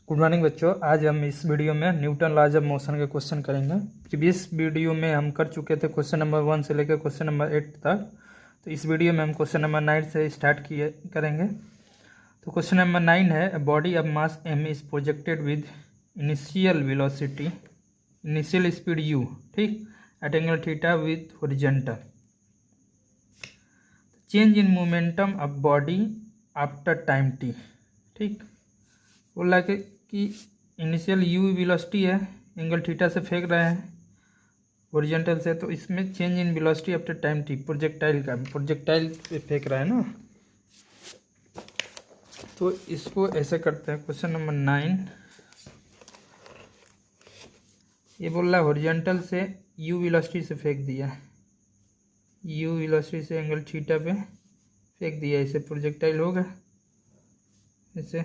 Good morning बच्चों। आज हम इस वीडियो में न्यूटन लॉज ऑफ मोशन के क्वेश्चन करेंगे। प्रीवियस वीडियो में हम कर चुके थे क्वेश्चन नंबर 1 से लेकर क्वेश्चन नंबर 8 तक। तो इस वीडियो में हम क्वेश्चन नंबर 9 से स्टार्ट करेंगे। तो क्वेश्चन नंबर 9 है, body of mass m is projected with initial velocity, initial speed u, ठीक, at angle theta with horizontal. Change in momentum of body after time t, ठीक। बोला कि इनिशियल u वेलोसिटी है, angle theta से फेंक रहे हैं हॉरिजॉन्टल से, तो इसमें change in velocity after time t projectile पे फेंक रहा है ना। तो इसको ऐसे करते हैं, क्वेश्चन नंबर 9 ये बोल रहा है हॉरिजॉन्टल से u वेलोसिटी से फेंक दिया, u वेलोसिटी से एंगल थीटा पे फेंक दिया, इसे प्रोजेक्टाइल होगा ऐसे।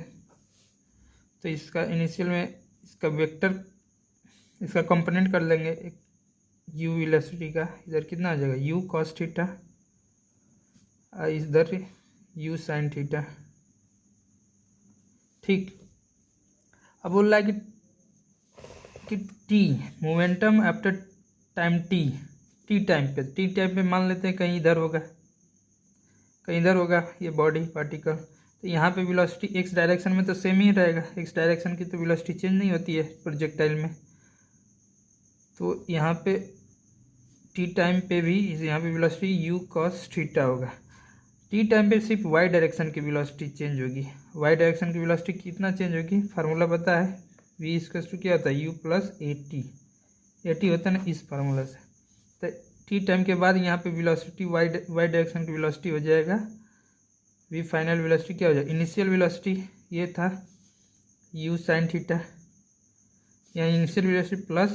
तो इसका इनिशियल में इसका वेक्टर, इसका कंपोनेंट कर लेंगे एक u वेलोसिटी का, इधर कितना आ जाएगा u cos थीटा, इधर u sin थीटा, ठीक। अब बोल रहा है कि t momentum after time t time पे मान लेते हैं कहीं इधर होगा ये बॉडी पार्टिकल। तो यहाँ पे वेलोसिटी एक्स डायरेक्शन में तो सेम ही रहेगा, एक्स डायरेक्शन की तो वेलोसिटी चेंज नहीं होती है प्रोजेक्टाइल में। तो यहाँ पे टी टाइम पे भी यहाँ पे वेलोसिटी u cos थीटा होगा। टी टाइम पे सिर्फ y डायरेक्शन की वेलोसिटी चेंज होगी। y डायरेक्शन की वेलोसिटी कितना चेंज होगी, फार्मूला पता है, v इक्वल टू क्या होता है u प्लस at होता है ना, इस फार्मूला से। तो टी टाइम के बाद यहाँ पे वेलोसिटी y डायरेक्शन की वेलोसिटी हो जाएगा v फाइनल वेलोसिटी क्या हो जाएगा, इनिशियल वेलोसिटी ये था u sin थीटा, यहाँ इनिशियल वेलोसिटी प्लस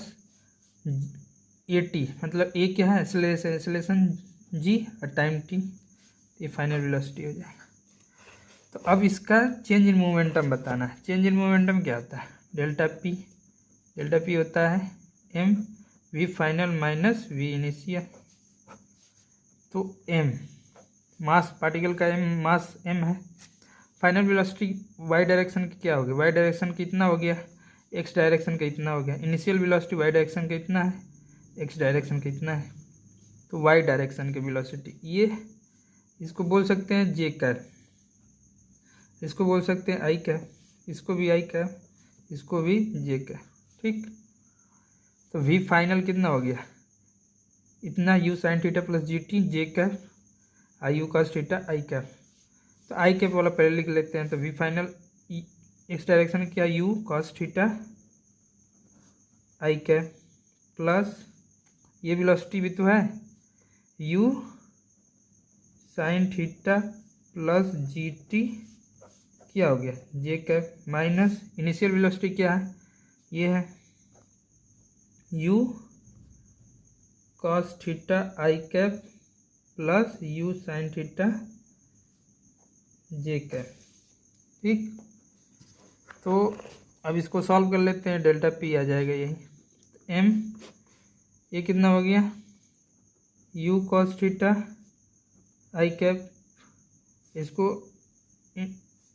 at, मतलब a क्या है एक्सेलरेशन g और टाइम t, ये फाइनल वेलोसिटी हो जाएगा। तो अब इसका चेंज इन मोमेंटम बताना है। चेंज इन मोमेंटम क्या होता है, डेल्टा पी होता है m v final minus v initial. तो m मास पार्टिकल का मास m है, फाइनल वेलोसिटी y डायरेक्शन की क्या हो गया, y डायरेक्शन की इतना हो गया, x डायरेक्शन का इतना हो गया, इनिशियल वेलोसिटी y डायरेक्शन का इतना है, x डायरेक्शन का इतना है। तो y डायरेक्शन की वेलोसिटी ये, इसको बोल सकते हैं j कैप, इसको बोल सकते हैं i कैप, इसको भी i कैप, इसको भी j कैप, ठीक। तो v फाइनल कितना हो गया, इतना u sin theta plus gt j cap i u cos theta i cap. तो आई कैप वाला पहले लिख लेते हैं। तो वी फाइनल एक्स डायरेक्शन क्या u cos theta i cap plus ये वेलोसिटी भी तो है u sin theta plus g t क्या हो गया j cap, minus initial velocity क्या है, ये है u cos theta i cap plus u sin theta j cap, ठीक। तो अब इसको सॉल्व कर लेते हैं, डेल्टा पी आ जाएगा यही। m ये कितना हो गया u cos theta i cap, इसको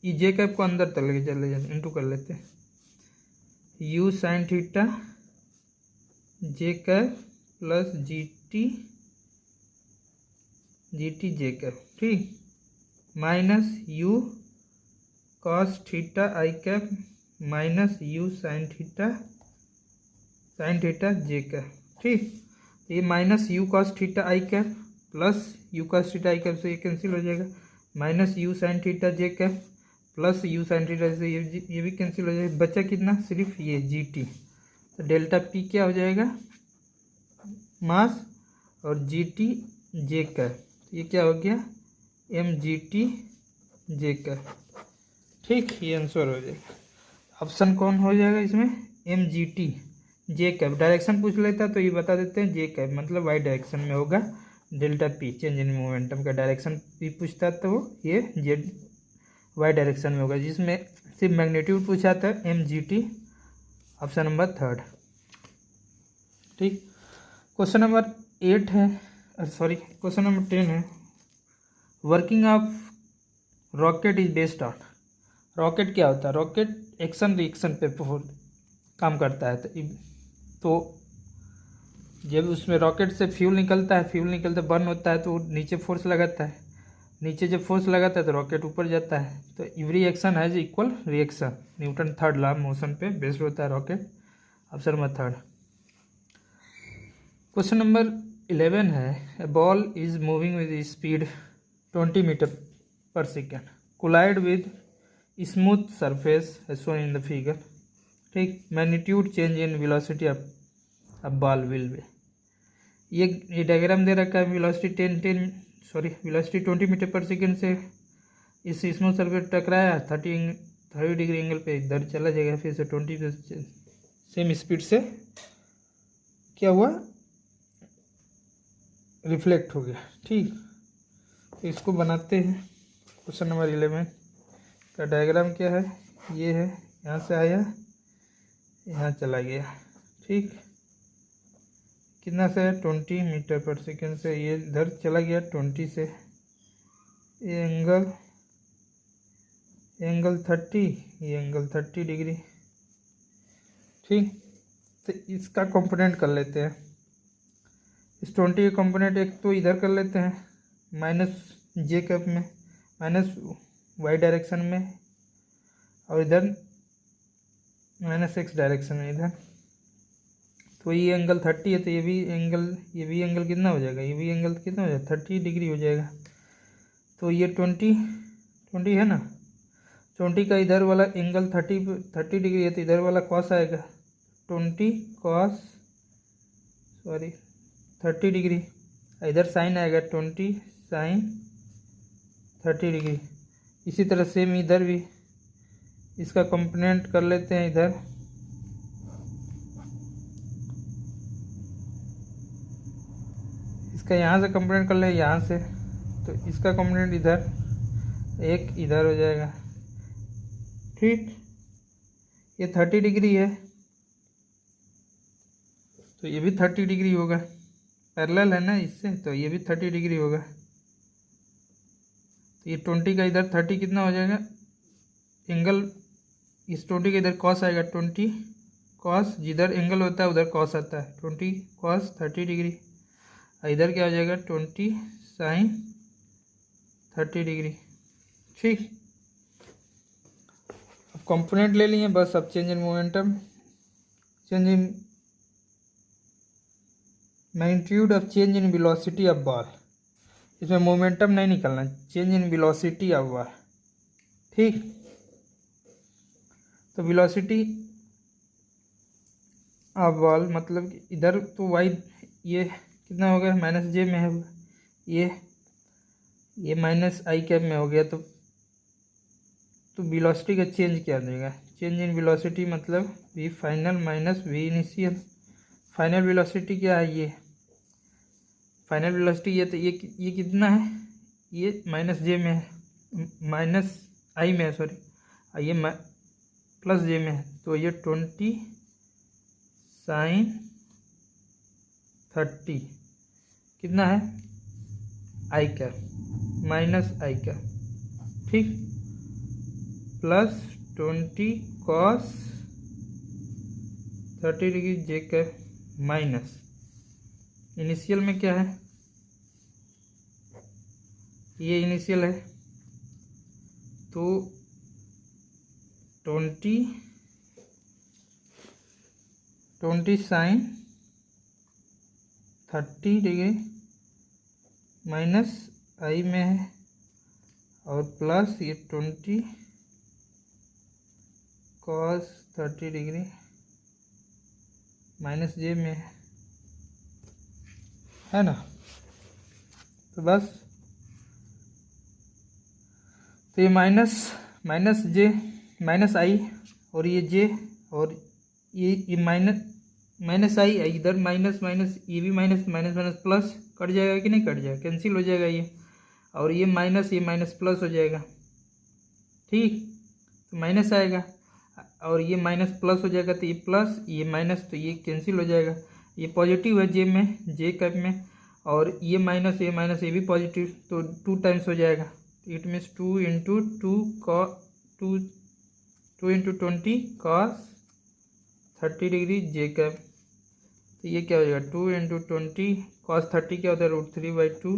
जे कैप को अंदर तक लेके चले जाते, इंटू कर लेते हैं, u sin theta j cap plus g t j cap, ठीक, minus u cos theta i cap minus u sin theta j cap, ठीक। ये minus u cos theta i cap plus u cos theta i cap से ये cancel हो जाएगा, minus u sin theta j cap plus u sin theta से ये भी cancel हो जाएगा, बचा कितना, सिर्फ ये जी टी। तो डेल्टा पी क्या हो जाएगा, मास और जी टी जे कैप, ये क्या हो गया M G t j cap, ठीक। ये आंसर हो जाएगा, ऑप्शन कौन हो जाएगा इसमें, M G t j cap. Direction पूछ लेता तो ये बता देते हैं जे कैप मतलब वाई डायरेक्शन में होगा, delta P change in momentum का डायरेक्शन भी पूछता तो ये जेड वाई डायरेक्शन में होगा। जिसमें सिर्फ मैग्नीट्यूड पूछा था M G T, option number 3, ठीक। क्वेश्चन नंबर 8 है, सॉरी क्वेश्चन नंबर 10 है, working of rocket is based on. Rocket क्या होता है, रॉकेट एक्शन रिएक्शन पे काम करता है। तो जब उसमें रॉकेट से फ्यूल निकलता है बर्न होता है तो नीचे फोर्स लगाता है, नीचे जब फोर्स लगाता है तो रॉकेट ऊपर जाता है। तो every action has equal reaction, Newton third law motion पे बेस्ड होता है rocket. Option number third. Question number 11 है, a ball is moving with speed 20 metre per second collide with smooth surface as shown in the figure. ठीक, magnitude change in velocity of ball will be. ये diagram दे रखा है, velocity 20 metre per second से इस smooth surface टकराया, 30 degree angle पे इधर चला जाएगा, फिर से 20 सेम स्पीड से क्या हुआ, रिफ्लेक्ट हो गया। ठीक, तो इसको बनाते हैं। क्वेश्चन नंबर 11 का डायग्राम क्या है, ये है, यहाँ से आया यहाँ चला गया। ठीक, कितना से 20 मीटर पर सेकेंड से ये इधर चला गया 20 से, ये एंगल 30, ये एंगल 30 डिग्री। ठीक, तो इसका कंपोनेंट कर लेते हैं। इस 20 का कंपोनेंट एक तो इधर कर लेते हैं -j में, -y डायरेक्शन में, और इधर -x डायरेक्शन में इधर। तो ये एंगल 30 है, तो ये भी एंगल कितना हो जाएगा, ये भी एंगल कितना हो जाएगा, 30 डिग्री हो जाएगा। तो ये 20 है ना, 20 का इधर वाला एंगल 30 डिग्री है, तो इधर वाला कॉस आएगा 30 डिग्री, इधर साइन आएगा 20 साइन 30 डिग्री। इसी तरह सेम इधर भी इसका कंपोनेंट कर लेते हैं। इधर इसका यहाँ से कंपोनेंट कर ले, यहाँ से, तो इसका कंपोनेंट इधर एक इधर हो जाएगा। ठीक, ये 30 डिग्री है, तो ये भी 30 डिग्री होगा, पैरेलल है ना इससे, तो ये भी 30 डिग्री होगा। तो ये 20 का इधर 30 कितना हो जाएगा, एंगल इस 20 के इधर कॉस आएगा, 20 कॉस, जिधर एंगल होता है उधर कॉस आता है, 20 कॉस 30 डिग्री। इधर क्या हो जाएगा 20 साइन 30 डिग्री। ठीक, अब कंपोनेंट ले लिए बस। अब change in momentum, change in magnitude of change in velocity of ball. इसमें मोमेंटम नहीं निकलना, change in velocity of ball. ठीक, तो वेलोसिटी ऑफ बॉल मतलब इधर तो वाई ये कितना हो गया, -j में है, ये -i में हो गया। तो वेलोसिटी का चेंज क्या देगा, चेंज इन वेलोसिटी मतलब v final minus v initial. Final velocity क्या है, ये फाइनल वेलोसिटी, ये तो ये कितना है, ये -j में है, -i में है, सॉरी, ये +j में है। तो ये 20 साइन 30 कितना है, i कैप -i कैप। ठीक, plus 20 cos 30 degree j cap minus initial में क्या है, ये इनिशियल है, तो 20 साइन 30 डिग्री माइनस i में है, और प्लस ये 20 कॉस 30 डिग्री -j में है ना। तो बस, तो ये -i और ये j, और ये -i इधर माइनस, ये भी माइनस प्लस कट जाएगा कि नहीं कट जाएगा, कैंसिल हो जाएगा ये, और ये माइनस प्लस हो जाएगा। ठीक, तो माइनस आएगा और ये माइनस प्लस हो जाएगा, तो ये प्लस ये माइनस, तो ये कैंसिल हो जाएगा। ये पॉजिटिव है जे कैप में, और ये माइनस ये भी पॉजिटिव, तो 2 टाइम्स हो जाएगा। It means 2 × 2 2 × 20 cos 30 degree J cap. तो ये क्या हो जाएगा 2 × 20 cos 30 क्या होता है √3/2,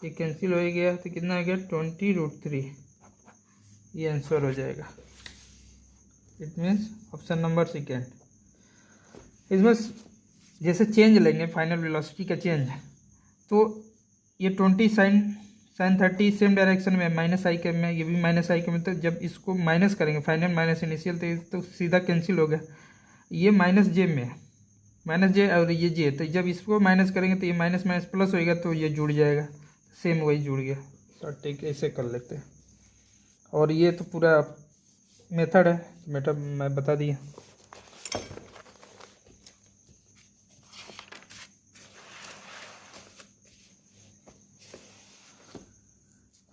ये कैंसिल हो गया तो कितना आ गया 20√3। ये आंसर हो जाएगा। It means option number second. इसमें जैसे चेंज लेंगे फाइनल वेलोसिटी का चेंज, तो ये 20 साइन 30 सेम डायरेक्शन में माइनस आई के में, ये भी माइनस आई के में, तो जब इसको माइनस करेंगे फाइनल माइनस इनिशियल तो सीधा कैंसिल हो गया। ये माइनस जे में माइनस जे और ये जे, तो जब इसको माइनस करेंगे तो ये माइनस माइनस प्लस होएगा तो ये जुड़ जाएगा, सेम वही जुड़ गया। तो ठीक है, ऐसे कर लेते हैं। और ये तो पूरा मेथड है, मेथड मैं बता दिया।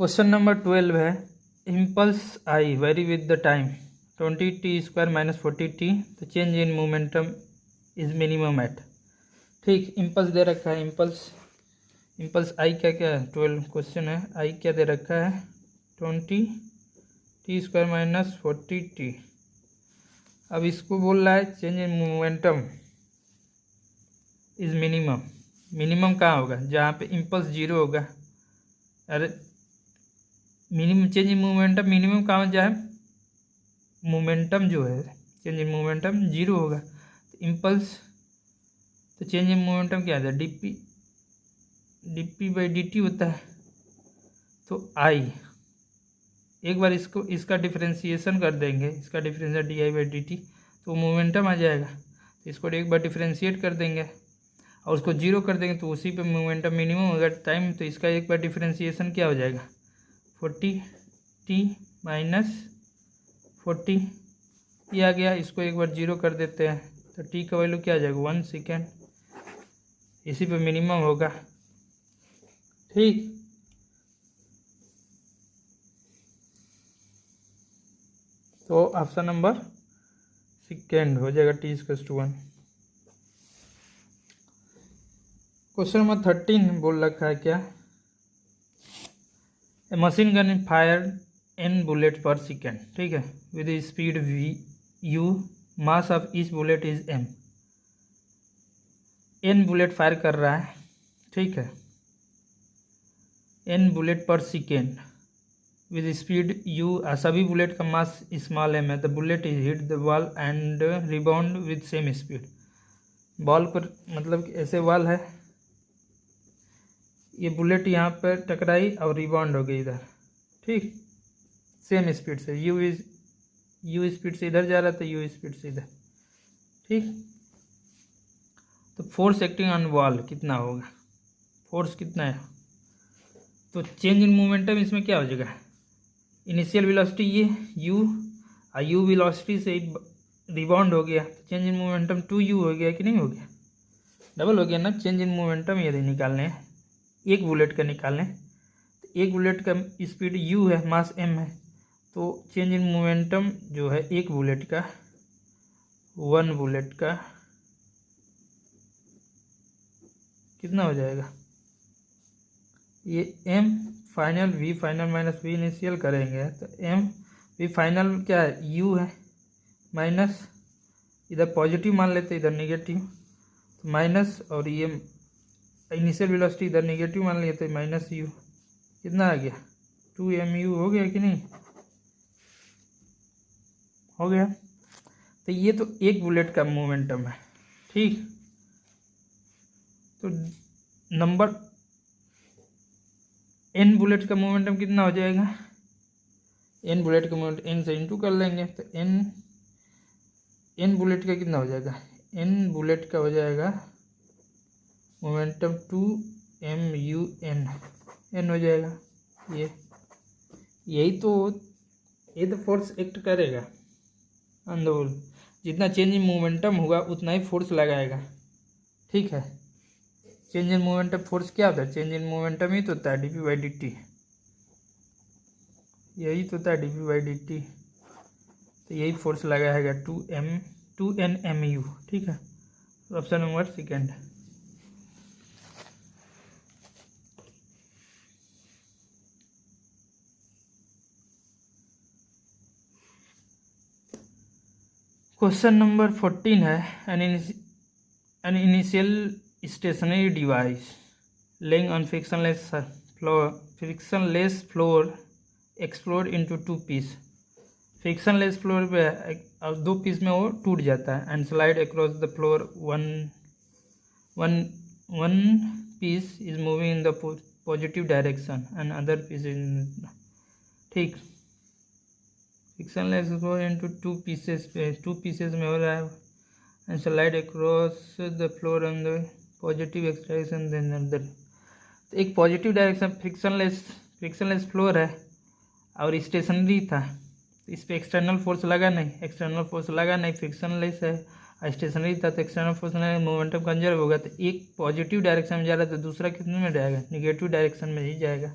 क्वेश्चन नंबर 12 है, impulse I vary with the time 20t² - 40t, तो change in momentum is minimum at. ठीक, इम्पल्स दे रखा है, इम्पल्स आई क्या क्या है, 12 क्वेश्चन है, आई क्या दे रखा है 20t² - 40t। अब इसको बोल रहा है change in momentum is minimum. Minimum कहाँ होगा, जहाँ पे इम्पल्स जीरो होगा। अरे minimum change in momentum minimum कहाँ हो जाए, मोमेंटम जो है चेंज इन मोमेंटम जीरो होगा, तो इम्पल्स तो चेंज इन मोमेंटम क्या आता है dp/dt होता है। तो आई एक बार इसका डिफरेंशिएशन कर देंगे, इसका डिफरेंशिएट di/dt, तो मोमेंटम आ जाएगा। तो इसको एक बार डिफरेंशिएट कर देंगे और उसको जीरो कर देंगे, तो उसी पे मोमेंटम मिनिमम होगा टाइम। तो इसका एक बार डिफरेंशिएशन क्या हो जाएगा 40t - 40, ये आ गया। इसको एक बार जीरो कर देते हैं तो t का वैल्यू क्या आ जाएगा 1 सेकेंड, इसी पे मिनिमम होगा। ठीक, तो ऑप्शन नंबर सेकेंड हो जाएगा t=1। क्वेश्चन नंबर 13 बोल रखा है क्या, a machine gun fire n bullet per second, ठीक है, with speed v, mass of each bullet is m। n bullet fire कर रहा है, ठीक है, n bullet per second with speed u, सभी बुलेट का मास स्मॉल m है। The bullet is hit the wall and rebound with same speed. Ball पर मतलब कि ऐसे वॉल है, ये बुलेट यहाँ पर टकराई और रिबाउंड हो गई इधर, ठीक, सेम स्पीड से। यू स्पीड से इधर जा रहा था, यू स्पीड से इधर, ठीक। तो फोर्स एक्टिंग ऑन वॉल कितना होगा, फोर्स कितना है, तो चेंज इन मोमेंटम इसमें क्या हो जाएगा, इनिशियल वेलोसिटी ये यू वेलोसिटी से रिबाउंड हो गया, तो चेंज इन मोमेंटम 2u हो गया कि नहीं हो गया, डबल हो गया ना। चेंज इन मोमेंटम यदि निकालने हैं एक बुलेट का निकालें, तो एक बुलेट का स्पीड u है, मास m है, तो चेंज इन मोमेंटम जो है एक बुलेट का, वन बुलेट का कितना हो जाएगा, ये m final v final minus v initial करेंगे, तो m v फाइनल क्या है u है, माइनस इधर पॉजिटिव मान लेते इधर नेगेटिव, तो माइनस, और ये इनिशियल वेलोसिटी इधर नेगेटिव मान लिया तो माइनस u, कितना आ गया 2mu हो गया कि नहीं, हो गया। तो ये तो एक बुलेट का मोमेंटम है, ठीक। तो नंबर n बुलेट का मोमेंटम कितना हो जाएगा, n बुलेट का मोमेंटम n से इंटू कर लेंगे, तो n बुलेट का कितना हो जाएगा, n बुलेट का हो जाएगा मोमेंटम 2mu n हो जाएगा। ये तो फोर्स एक्ट करेगा ऑन द होल, जितना चेंज इन मोमेंटम होगा उतना ही फोर्स लगाएगा, ठीक है। चेंज इन मोमेंटम फोर्स क्या होता है, चेंज इन मोमेंटम ही तो होता है dp/dt, यही तो होता है dp/dt, तो यही फोर्स लगाएगा 2nmu, ठीक है। Option number second. Question number 14 है an initial stationary device laying on frictionless floor explode into two piece. Frictionless floor पे है और दो पीस में वो टूट जाता है and slide across the floor one piece is moving in the positive direction and other piece in ठीक frictionless floor into two pieces में हो रहा है and slide across the floor on the positive X direction then other. तो एक positive direction frictionless floor है और stationery था, तो इस पर एक्सटर्नल फोर्स लगा नहीं, फ्रिक्शनलेस है स्टेशनरी था तो एक्सटर्नल फोर्स नहीं, मोमेंटम कंजर्व होगा। तो एक पॉजिटिव डायरेक्शन में जा रहा है तो दूसरा कितने में जाएगा, निगेटिव डायरेक्शन में ही जाएगा।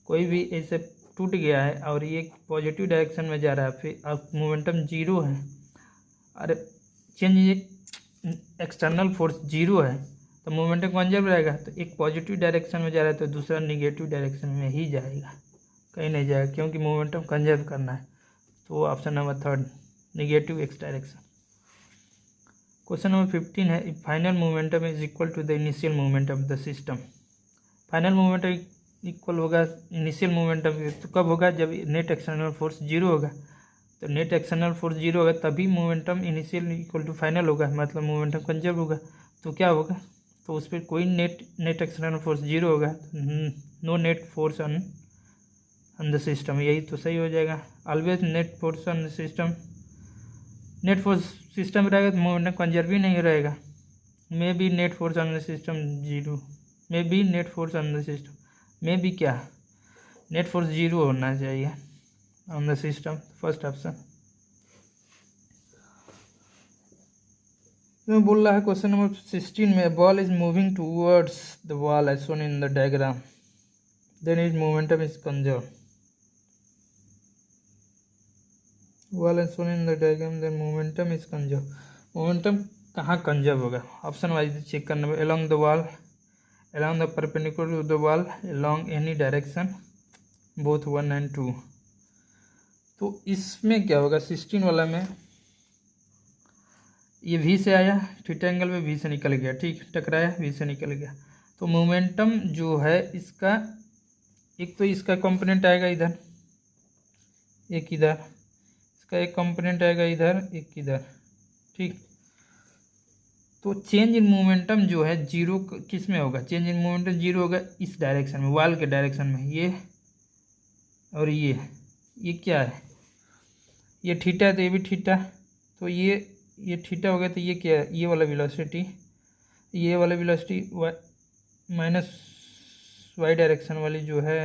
कोई भी ऐसे टूट गया है और ये पॉजिटिव डायरेक्शन में जा रहा है, फिर अब मोमेंटम जीरो है और चेंज एक्सटर्नल फोर्स जीरो है तो मोमेंटम कंजर्व रहेगा। तो एक पॉजिटिव डायरेक्शन में जा रहा है तो दूसरा निगेटिव डायरेक्शन में ही जाएगा, कहीं नहीं जाएगा क्योंकि मोमेंटम कंजर्व करना है। तो option number 3 negative X direction. Question number 15 है final momentum is equal to the initial momentum of the system. Final momentum equal होगा इनिशियल मोमेंटम, तो कब होगा जब नेट एक्सटर्नल फोर्स जीरो होगा। तो नेट एक्सटर्नल फोर्स जीरो होगा तभी momentum initial equal to final होगा, मतलब मोमेंटम कंजर्व होगा। तो क्या होगा, तो उस पर कोई नेट एक्सटर्नल फोर्स जीरो होगा, no net force on the system, यही तो सही हो जाएगा। Always net force on the system, net force system रहेगा तो मोमेंटम कंजर्व ही नहीं रहेगा। Maybe net force on the system zero, maybe net force on the system, maybe क्या नेट फोर्स जीरो होना चाहिए on the system, first option. मैं बोल रहा है क्वेश्चन नंबर 16 में ball is moving towards the wall as shown in the diagram, then is momentum is conserve. Wall as shown in the diagram then momentum is conserve. Momentum कहाँ conserve होगा, option wise check करना है। Along the wall, along the perpendicular to the wall, along any direction, both 1 and 2। तो इसमें क्या होगा 16 वाला में ये वी से आया, थीटा एंगल में वी से निकल गया, ठीक टकराया वी से निकल गया। तो मोमेंटम जो है इसका एक तो इसका कंपोनेंट आएगा इधर, एक इधर, इसका एक कंपोनेंट आएगा इधर, एक इधर, ठीक। तो चेंज इन मोमेंटम जो है जीरो किस में होगा, चेंज इन मोमेंटम जीरो होगा इस डायरेक्शन में, वॉल के डायरेक्शन में, ये और ये क्या है, ये थीटा है तो ये भी थीटा, तो ये थीटा हो गया। तो ये क्या है, ये वाला वेलोसिटी माइनस वाई डायरेक्शन वाली जो है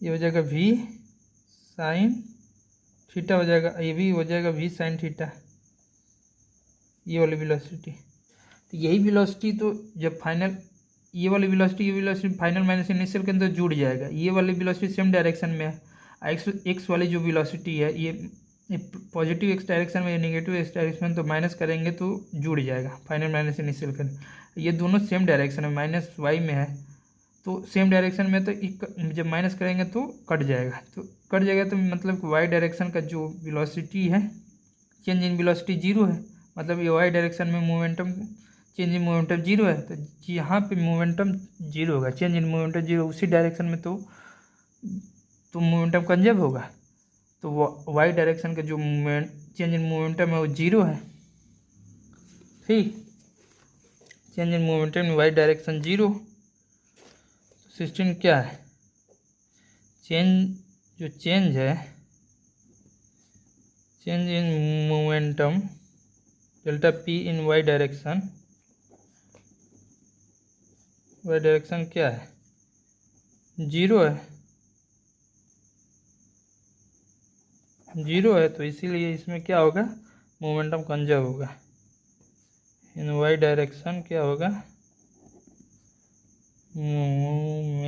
ये हो जाएगा वी साइन थीटा हो जाएगा, ये भी हो जाएगा वी साइन थीटा, ये वाली वेलोसिटी। तो यही वेलोसिटी तो जब फाइनल ये वेलोसिटी फाइनल माइनस इनिशियल के अंदर जुड़ जाएगा। ये वाली वेलोसिटी सेम डायरेक्शन में है, एक्स वाली जो वेलोसिटी है ये पॉजिटिव एक्स डायरेक्शन में, नेगेटिव एक्स डायरेक्शन में, तो माइनस करेंगे तो जुड़ जाएगा फाइनल माइनस इनिशियल का। ये दोनों सेम डायरेक्शन में, माइनस वाई में है तो सेम डायरेक्शन में, तो जब माइनस करेंगे तो कट जाएगा, तो मतलब वाई डायरेक्शन का जो वेलोसिटी है चेंज इन वेलोसिटी जीरो है, मतलब ये वाई डायरेक्शन में momentum change in momentum zero है। तो यहाँ पे मोमेंटम जीरो होगा, चेंज इन मोमेंटम जीरो, उसी डायरेक्शन में तो मोमेंटम कंजर्व होगा। तो वाई डायरेक्शन का जो चेंज इन मोमेंटम है वो जीरो है, ठीक। चेंज इन मोमेंटम में वाई डायरेक्शन जीरो, तो सिस्टम क्या है, चेंज है change in momentum delta P in Y direction क्या है, जीरो है, तो इसीलिए इसमें क्या होगा, मोमेंटम कंजर्व होगा। इन वाई डायरेक्शन क्या होगा, मोमेंटम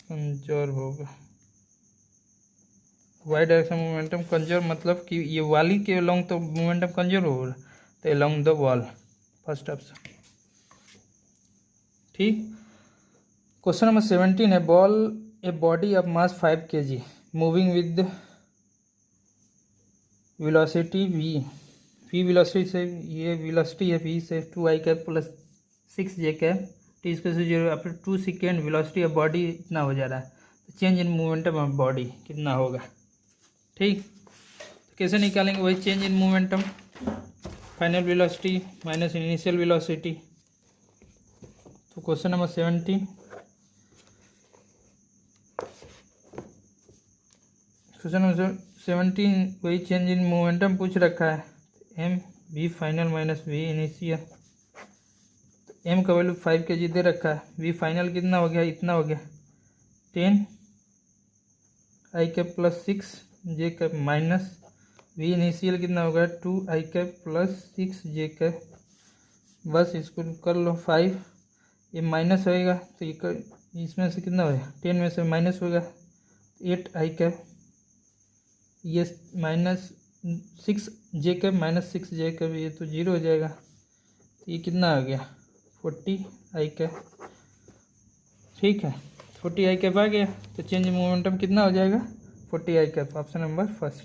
कंजर्व होगा। वाई डायरेक्शन मोमेंटम कंजर्व मतलब कि ये वाली के अलोंग तो मोमेंटम कंजर्व होगा, तो along the wall, first option, ठीक। क्वेश्चन नंबर 17 है ball a body of mass 5 kg moving with velocity v velocity से ये वेलोसिटी है v से 2i cap plus 6j cap T square से 0 after 2 second velocity of body इतना हो जा रहा है, तो change in momentum of body कितना होगा। ठीक, तो कैसे निकालेंगे, वही change in momentum, final velocity minus initial velocity. तो क्वेश्चन नंबर 17, क्वेश्चन नंबर 17 वही चेंज इन मोमेंटम पूछ रखा है, M V final minus we initial. तो एम का वैल्यू 5 kg दे रखा है, वी फाइनल कितना हो गया, इतना हो गया 10 i cap plus 6 j cap minus we initial कितना होगा 2 i cap plus 6 j cap. बस इसको कर लो 5, ये माइनस होएगा तो ये इसमें से कितना होगा 10 में से माइनस होगा 8 आई कैप, ये minus 6 j cap minus 6 j cap, ये तो 0 हो जाएगा, तो ये कितना आ गया 40 आई कैप। ठीक है, 40 आई कैप आ गया, तो चेंज इन मोमेंटम कितना हो जाएगा 40 i cap, option number first.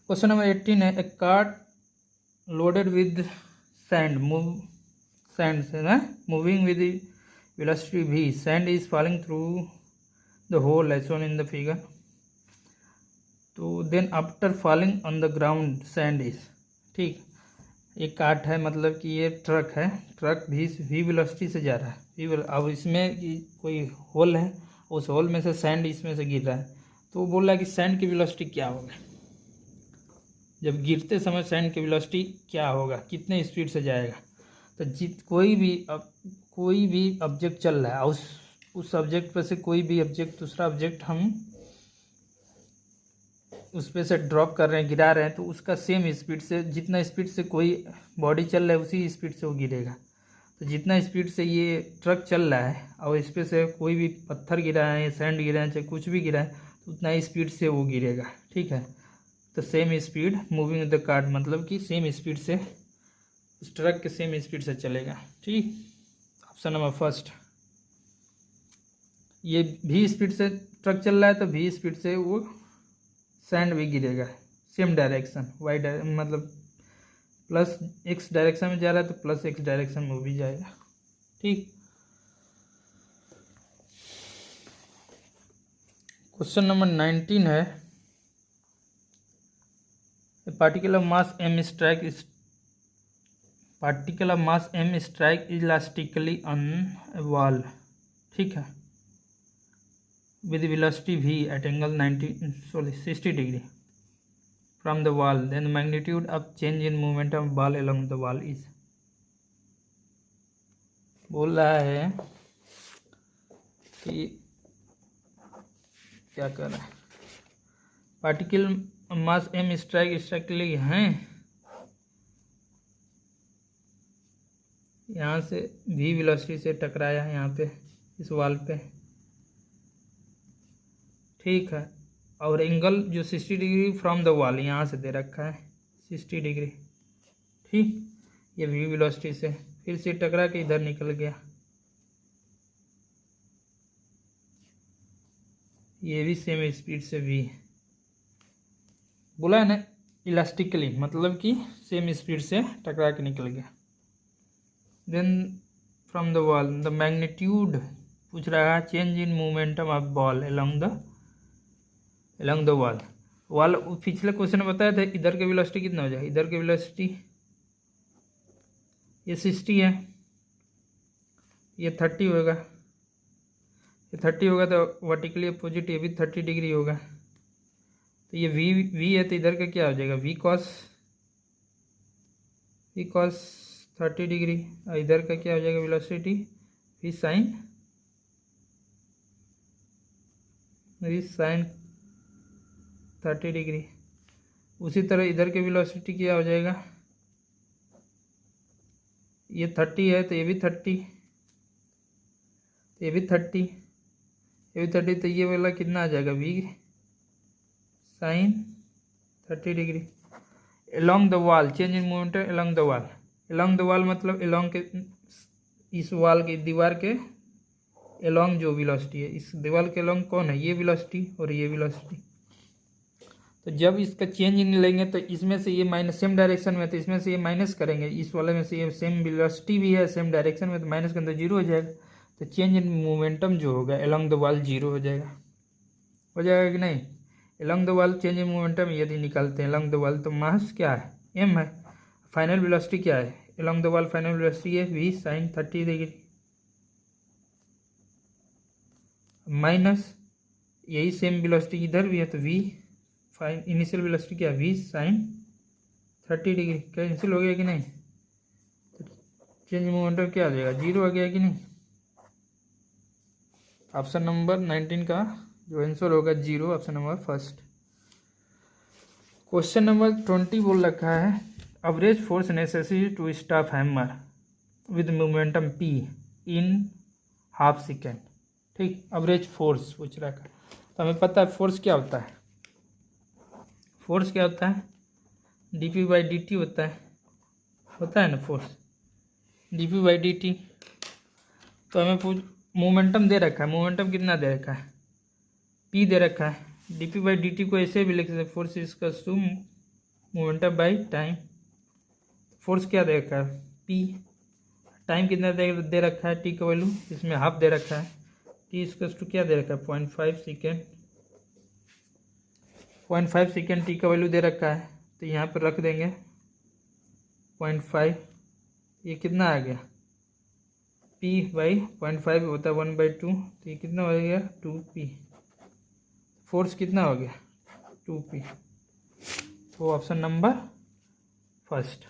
Question number 18 है, a cart loaded with sand से ना moving with velocity v, sand is falling through the hole as shown in the figure. तो then after falling on the ground sand is, ठीक, ये cart है मतलब कि ये ट्रक है, ट्रक भी वेलोसिटी से जा रहा है, अब इसमें कोई होल है, उस होल में से सैंड इसमें से गिर रहा है, तो वो बोल रहा है कि सैंड की वेलोसिटी क्या होगा, जब गिरते समय सैंड की वेलोसिटी क्या होगा, कितने स्पीड से जाएगा। तो कोई भी ऑब्जेक्ट चल रहा है, उस ऑब्जेक्ट पर से कोई भी ऑब्जेक्ट दूसरा ऑब्जेक्ट हम उस पे से ड्रॉप कर रहे हैं, गिरा रहे हैं, तो उसका सेम स्पीड से, जितना स्पीड से कोई बॉडी चल रहा है उसी स्पीड से वो गिरेगा। तो जितना स्पीड से ये ट्रक चल रहा है और इस पे से कोई भी पत्थर गिरा है, सैंड गिरा है, चाहे कुछ भी गिरा है, तो उतना स्पीड से वो गिरेगा। ठीक है, तो same speed moving the cart मतलब कि सेम स्पीड से उस ट्रक के सेम स्पीड से चलेगा। ठीक, ऑप्शन नंबर फर्स्ट। ये भी स्पीड से ट्रक चल रहा है तो भी स्पीड से वो सैंड भी गिरेगा, सेम डायरेक्शन वाई मतलब प्लस एक्स डायरेक्शन में जा रहा है तो प्लस एक्स डायरेक्शन में वो भी जाएगा। ठीक, क्वेश्चन नंबर 19 है, particle of mass M strike elastically on a wall, ठीक है, with velocity v at angle 60 degree from the wall, then the magnitude of change in momentum of ball along the wall is। बोल रहा है कि क्या कर रहा है, पार्टिकल मास एम स्ट्राइकली हैं, यहाँ से v वेलोसिटी से टकराया है यहाँ पे इस वॉल पे, ठीक है, और एंगल जो 60 डिग्री फ्रॉम द वॉल यहाँ से दे रखा है 60 डिग्री। ठीक, ये v वेलोसिटी से फिर से टकरा के इधर निकल गया, ये भी सेम स्पीड से v, बोला है ना इलास्टिकली मतलब कि सेम स्पीड से टकरा के निकल गया। Then from the wall the magnitude पूछ रहा है, change in momentum of ball along the wall। पिछले क्वेश्चन में बताया था इधर के वेलोसिटी कितना हो जाएगा, इधर के वेलोसिटी ये 60 है, ये 30 होगा, ये 30 होगा तो वर्टिकली अपोजिट ये भी 30 डिग्री होगा, तो ये v है तो इधर का क्या हो जाएगा v cos 30 डिग्री, और इधर का क्या हो जाएगा वेलोसिटी v sin 30 डिग्री। उसी तरह इधर के वेलोसिटी क्या हो जाएगा, ये 30 है तो ये भी 30, ये भी 30, ये भी 30, तो ये वाला कितना आ जाएगा v sin 30 degree. along the wall change in momentum along the wall मतलब along के इस वॉल की दीवार के along जो वेलोसिटी है, इस दीवार के along कौन है, ये वेलोसिटी और ये वेलोसिटी, तो जब इसका चेंज इन लेंगे तो इसमें से ये माइनस सेम डायरेक्शन में, तो इसमें से ये माइनस करेंगे, इस वाले में से ये सेम वेलोसिटी भी है सेम डायरेक्शन में, तो माइनस करें तो जीरो हो जाएगा। तो चेंज इन मोमेंटम जो होगा अलोंग द वॉल जीरो हो जाएगा कि नहीं। Along the wall change in momentum यदि निकालते हैं अलोंग द वॉल, तो मास क्या है, एम है, फाइनल वेलोसिटी क्या है, along the wall final velocity है v sin 30 डिग्री माइनस यही सेम वेलोसिटी इधर भी है, तो v फाइन इनिशियल वेलोसिटी क्या है, v sin 30 डिग्री। कैंसिल हो गया कि नहीं, तो चेंज मोमेंटम क्या आ जाएगा, जीरो आ गया कि नहीं। ऑप्शन नंबर 19 का जो आंसर होगा zero, option number first. Question number 20 बोल रखा है average force necessary to stop hammer with momentum p in half second. ठीक, एवरेज फोर्स पूछ रखा है। तो हमें पता है फोर्स क्या होता है, फोर्स क्या होता है, dp/dt होता है ना फोर्स, dp/dt। तो हमें मोमेंटम दे रखा है, मोमेंटम कितना दे रखा है, p दे रखा है। dp/dt को ऐसे भी लिख सकते, फोर्स इसका to momentum by time. Force क्या दे रखा है, p, टाइम कितना दे रखा है, t का वैल्यू इसमें हाफ दे रखा है, t इसका टू क्या दे रखा है 0.5 सेकेंड, 0.5 सेकेंड t का वैल्यू दे रखा है। तो यहाँ पर रख देंगे 0.5, ये कितना आ गया, p/0.5 होता है 1/2, तो ये कितना हो गया 2p। फोर्स कितना हो गया 2p। तो ऑप्शन नंबर फर्स्ट।